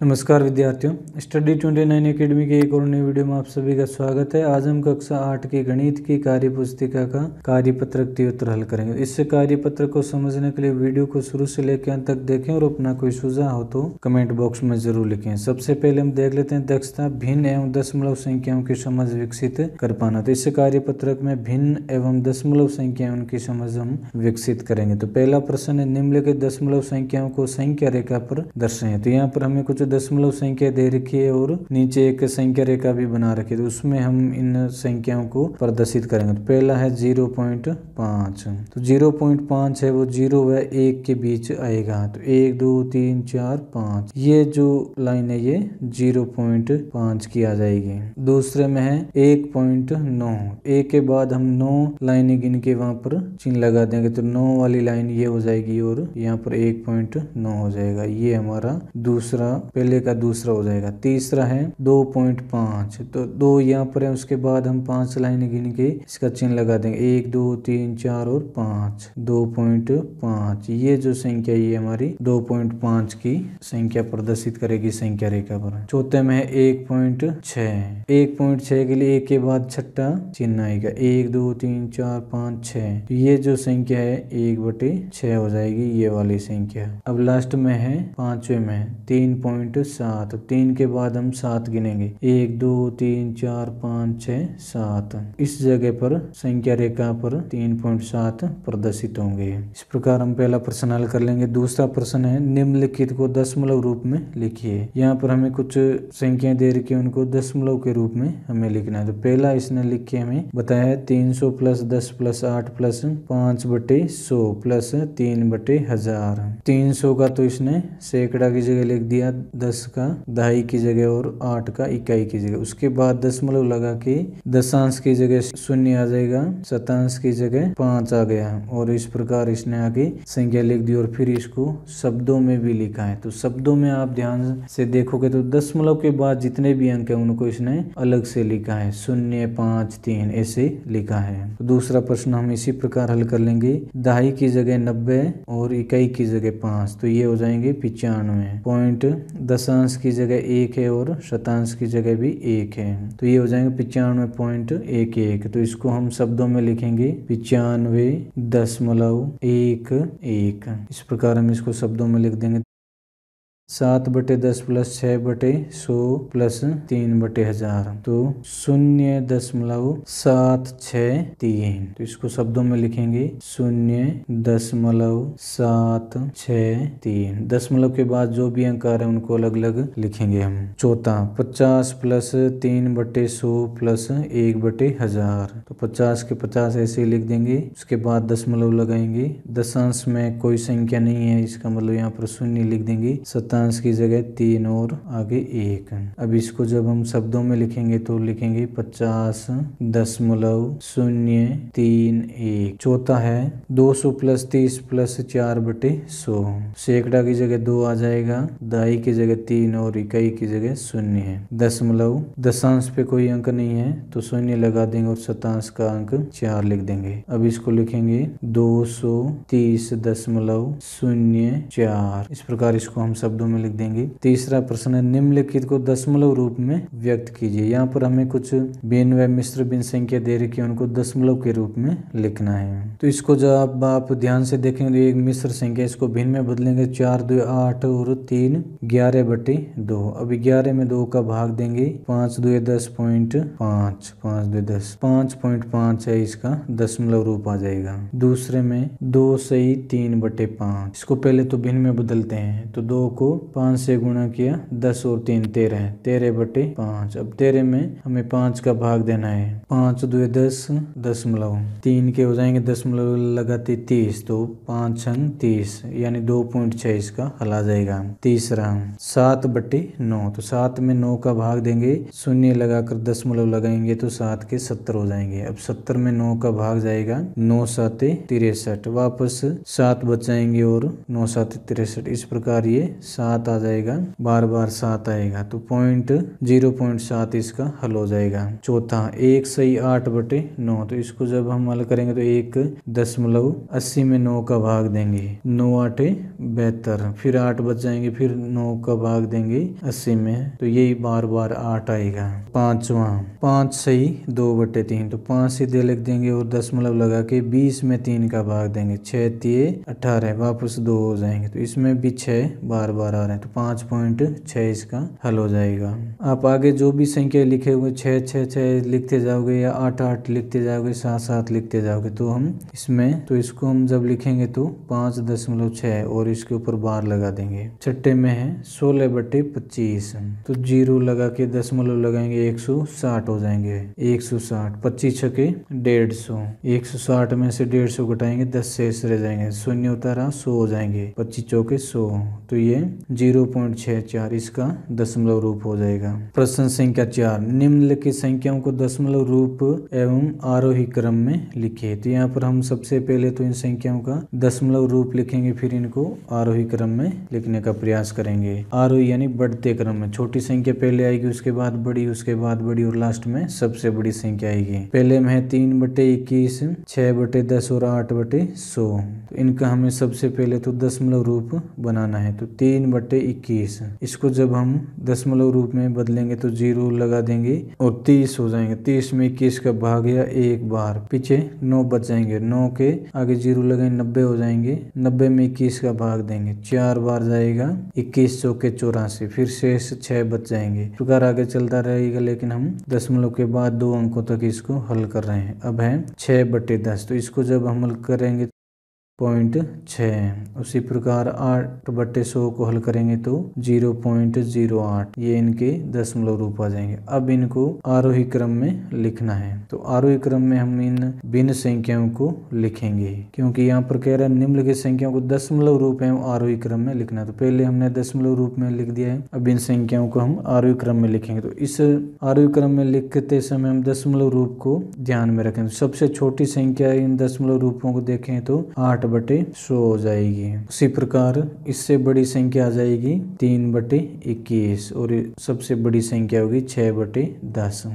नमस्कार विद्यार्थियों, study 29 academy के एक और नई वीडियो में आप सभी का स्वागत है। आज हम कक्षा 8 की गणित की कार्य पुस्तिका का कार्यपत्रक उत्तर हल करेंगे। इससे कार्यपत्रक को समझने के लिए वीडियो को शुरू से लेकर अंत तक देखें और अपना कोई सुझाव हो तो कमेंट बॉक्स में जरूर लिखें। सबसे पहले हम देख लेते हैं दक्षता भिन्न एवं दशमलव संख्याओं की समझ विकसित कर पाना। तो इससे कार्यपत्रक में भिन्न एवं दशमलव संख्याओं की समझ हम विकसित करेंगे। तो पहला प्रश्न है, निम्नलिखित दशमलव संख्याओं को संख्या रेखा पर दर्शाएं। तो यहाँ पर हमें कुछ दशमलव संख्या दे रखी है और नीचे एक संख्या रेखा भी बना रखी है। तो उसमें हम इन संख्याओं को प्रदर्शित करेंगे। तो पहला है 0.5। तो 0.5 है वो 0 व 1 के बीच आएगा। तो 1 2 3 4 5 ये जो लाइन है ये 0.5 की आ जाएगी। दूसरे में है 1.9। 1 के बाद हम 9 लाइनें गिन के वहां पर चिन्ह लगा देंगे। तो 9 वाली लाइन ये हो जाएगी और यहाँ पर 1.9 हो जाएगा। ये हमारा दूसरा, पहले का दूसरा हो जाएगा। तीसरा है 2.5। तो 2 यहाँ पर है, उसके बाद हम 5 लाइनें गिन के इसका चिन्ह लगा देंगे। 1 2 3 4 और 5, 2.5। ये जो संख्या ये हमारी 2.5 की संख्या प्रदर्शित करेगी संख्या रेखा पर। चौथे में है 1.6। 1.6 के लिए 1 के बाद छठा चिन्ह आएगा। 1 2 3 4 5 6। ये जो संख्या है 1/6 हो जाएगी, ये वाली संख्या। अब लास्ट में है पांचवे में 3.7। 3 के बाद हम 7 गिनेंगे। 1 2 3 4 5 6 7। इस जगह पर संख्या रेखा पर 3.7 प्रदर्शित होंगे। इस प्रकार हम पहला प्रश्न हल कर लेंगे। दूसरा प्रश्न है, निम्नलिखित को दशमलव रूप में लिखिए। यहाँ पर हमें कुछ संख्या दे रखी है, उनको दशमलव के रूप में हमें लिखना है। तो पहला इसने लिख के हमें बताया है 300 + 10 + 8 + 5/100 + 3/1000। 300 का तो इसने सैकड़ा की जगह लिख दिया, 10 का दहाई की जगह और 8 का इकाई की जगह। उसके बाद दशमलव लगा के दशांश की जगह 0 आ जाएगा, शतांश की जगह 5 आ गया। और इस प्रकार इसने आगे संख्या लिख दी और फिर इसको शब्दों में भी लिखा है। तो शब्दों में आप ध्यान से देखोगे तो दशमलव के बाद जितने भी अंक है उनको इसने अलग से लिखा है, 0 5 3 ऐसे लिखा है। तो दूसरा प्रश्न हम इसी प्रकार हल कर लेंगे। दहाई की जगह 90 और इकाई की जगह 5, तो ये हो जाएंगे 95। पॉइंट दशांश की जगह 1 है और शतांश की जगह भी 1 है, तो ये हो जाएंगे 95.11। तो इसको हम शब्दों में लिखेंगे 95.11। इस प्रकार हम इसको शब्दों में लिख देंगे। 7/10 + 6/100 + 3/1000। तो 0.763। तो इसको शब्दों में लिखेंगे 0.763। दशमलव के बाद जो भी अंक आ रहे हैं उनको अलग अलग लिखेंगे हम। चौथा 50 + 3/100 + 1/1000। तो 50 के 50 ऐसे ही लिख देंगे। उसके बाद दशमलव लगाएंगे। दशांश में कोई संख्या नहीं है, इसका मतलब यहाँ पर 0 लिख देंगे। शतांश की जगह 3 और आगे 1। अब इसको जब हम शब्दों में लिखेंगे तो लिखेंगे 50.031। चौथा है 200 + 30 + 4/100। सैकड़ा की जगह 2 आ जाएगा, दहाई की जगह 3 और इकाई की जगह 0 है। दशमलव दशांश पे कोई अंक नहीं है तो 0 लगा देंगे और शतांश का अंक 4 लिख देंगे। अब इसको लिखेंगे 230.04। इस प्रकार इसको हम शब्दों में लिख देंगे। तीसरा प्रश्न है, निम्नलिखित को दशमलव रूप में व्यक्त कीजिए। यहाँ पर हमें कुछ भिन्न व मिश्र भिन्न संख्या दे रखी है, उनको दशमलव के रूप में लिखना है। तो इसको जब आप ध्यान से देखेंगे, एक मिश्र संख्या, इसको भिन्न में बदलेंगे। 4 2 8 और 3 11/2। अब 11 में 2 का भाग देंगे। 5 2 10.5, 5 2 10, 5.5 है इसका दशमलव रूप आ जाएगा। दूसरे में 2 सही 3/5। इसको पहले तो भिन्न में बदलते हैं। तो 2 को 5 से गुणा किया, 10 और 3 13, 13/5। अब 13 में हमें 5 का भाग देना है। 5 2 10 दशमलव, 3 के हो जाएंगे दशमलव लगाते 30, तो 5 6 30, यानी 2.6 इसका हल आ जाएगा। तीसरा 7/9। तो 7 में 9 का भाग देंगे, 0 लगाकर दशमलव लगाएंगे तो 7 के 70 हो जाएंगे। अब 70 में 9 का भाग जाएगा, 9 7 63। वापस 7 बचाएंगे और 9 7 63। इस प्रकार ये 7 आ जाएगा, बार बार 7 आएगा, तो 0.7 इसका हल हो जाएगा। चौथा 1 सही 8/9, तो इसको जब हम हल करेंगे तो 1.80 में 9 का भाग देंगे, 9 8 72, फिर 8 बच जाएंगे, फिर 9 का भाग देंगे 80 में, तो यही बार बार 8 आएगा। पांचवा 5 सही 2/3, तो 5 सीधे लिख देंगे और दशमलव लगा के 20 में 3 का भाग देंगे, 6 3 18, वापस 2 हो जाएंगे, तो इसमें भी 6 बार बार आ रहे हैं, तो 5.6 इसका हल हो जाएगा। आप आगे जो भी संख्या लिखे हुए 6 6 6 लिखते जाओगे या 8 8 लिखते जाओगे, 7 7 लिखते जाओगे, तो हम इसमें तो इसको हम जब लिखेंगे तो 5.6 और इसके ऊपर बार लगा देंगे। छठे में है 16/25, तो 0 लगा के दशमलव लगाएंगे, 160 हो जाएंगे, 160, 25 छके 150, 160 में से 150 घटाएंगे, 10 शेष रह जाएंगे, शून्य उतारा 100 हो जाएंगे, 25 चौके 100, तो ये 0.64 इसका दशमलव रूप हो जाएगा। प्रश्न संख्या 4, निम्नलिखित संख्याओं को दशमलव रूप एवं आरोही क्रम में लिखिए। तो यहाँ पर हम सबसे पहले तो इन संख्याओं का दशमलव रूप लिखेंगे, फिर इनको आरोही क्रम में लिखने का प्रयास करेंगे। आरोही यानी बढ़ते क्रम में, छोटी संख्या पहले आएगी, उसके बाद बड़ी, उसके बाद बड़ी और लास्ट में सबसे बड़ी संख्या आएगी। पहले में है 3/21, 6/10 और 8/100, तो इनका हमें सबसे पहले तो दशमलव रूप बनाना है। तो 3/21, इसको जब हम दशमलव रूप में बदलेंगे तो 0 लगा देंगे और 30 हो जाएंगे, 30 में 21 का भाग या एक बार, पीछे 9 बच जाएंगे, 9 के आगे 0 लगाएंगे, 90 हो जाएंगे, 90 में 21 का भाग देंगे, 4 बार जाएगा, 21 चौके 84, फिर शेष 6 बच जाएंगे। प्रकार आगे चलता रहेगा, लेकिन हम दशमलव के बाद 2 अंकों तक इसको हल कर रहे हैं। अब है 6/10, तो इसको जब हम हल करेंगे 0.6, उसी प्रकार 8/100 को हल करेंगे तो 0.08, ये इनके दशमलव रूप आ जाएंगे। अब इनको आरोही क्रम में लिखना है, तो आरोही क्रम में हम इन भिन्न संख्याओं को लिखेंगे, क्योंकि यहाँ पर कह रहा है निम्नलिखित संख्याओं को दशमलव रूप एवं आरोही क्रम में लिखना। तो पहले हमने दशमलव रूप में लिख दिया है, अब इन संख्याओं को हम आरोही क्रम में लिखेंगे। तो इस आरोही क्रम में लिखते समय हम दशमलव रूप को ध्यान में रखें। सबसे छोटी संख्या इन दशमलव रूपों को देखें तो 8/100 हो जाएगी। उसी प्रकार इससे बड़ी संख्या आ जाएगी 3/21 और सबसे बड़ी संख्या होगी 6/10।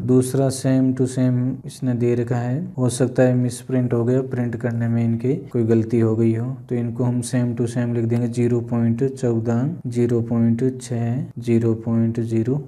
दूसरा सेम टू सेम इसने दे रखा है, हो सकता है मिस प्रिंट हो गया, प्रिंट करने में इनके कोई गलती हो गई हो, तो इनको हम सेम टू सेम लिख देंगे 0.14, 0.6, 0.08,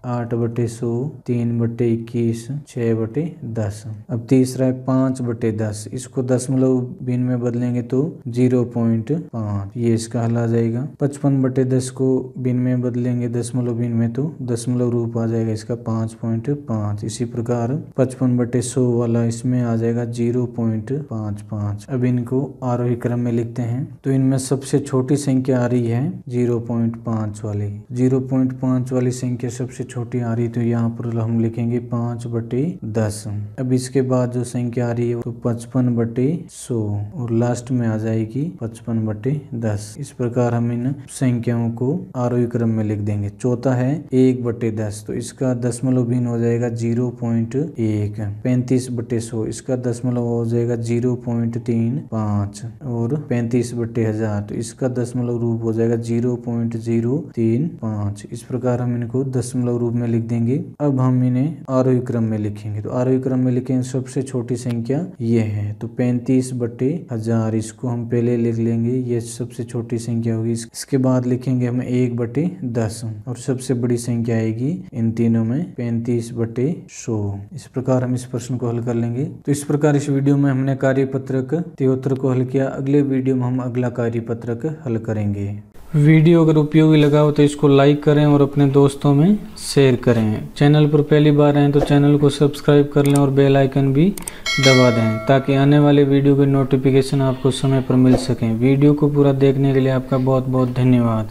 8/100, 3/21, 6/10। अब तीसरा है 5/10, इसको दशमलव भिन्न में बदलेंगे तो 0.5, ये इसका हल आ जाएगा। 55/10 को भिन्न में बदलेंगे दशमलव भिन्न में तो दशमलव रूप आ जाएगा इसका 5.5। इसी प्रकार 55/100 वाला इसमें आ जाएगा 0.55। अब इनको आरोही क्रम में लिखते हैं, तो इनमें सबसे छोटी संख्या आ रही है 0.5 वाली। 0.5 वाली संख्या सबसे छोटी आ रही, तो यहाँ पर हम लिखेंगे 5/10। अब इसके बाद जो संख्या आ रही है तो 55/100 और लास्ट में आ जाएगी 55/10। इस प्रकार हम इन संख्याओं को आरोही क्रम में लिख देंगे। चौथा है 1/10, तो इसका दशमलव भिन्न हो जाएगा 0.1। 35/100, इसका दशमलव हो जाएगा 0.35 और 35/1000, तो इसका दशमलव रूप हो जाएगा 0.035। इस प्रकार हम इनको दशमलव रूप में लिख देंगे। अब हम इन्हें आरोही क्रम में लिखेंगे, तो आरोही क्रम में लिखेंगे सबसे छोटी संख्या ये है, तो 35/1000, इसको हम पहले लिख लेंगे, ये सबसे छोटी संख्या होगी। इसके बाद लिखेंगे हम 1/10 और सबसे बड़ी संख्या आएगी इन तीनों में 35/100। इस प्रकार हम इस प्रश्न को हल कर लेंगे। तो इस प्रकार इस वीडियो में हमने कार्यपत्रक 73 को हल किया। अगले वीडियो में हम अगला कार्यपत्रक हल करेंगे। वीडियो अगर उपयोगी लगा हो तो इसको लाइक करें और अपने दोस्तों में शेयर करें। चैनल पर पहली बार आए तो चैनल को सब्सक्राइब कर लें और बेल आइकन भी दबा दें, ताकि आने वाले वीडियो के नोटिफिकेशन आपको समय पर मिल सकें। वीडियो को पूरा देखने के लिए आपका बहुत बहुत धन्यवाद।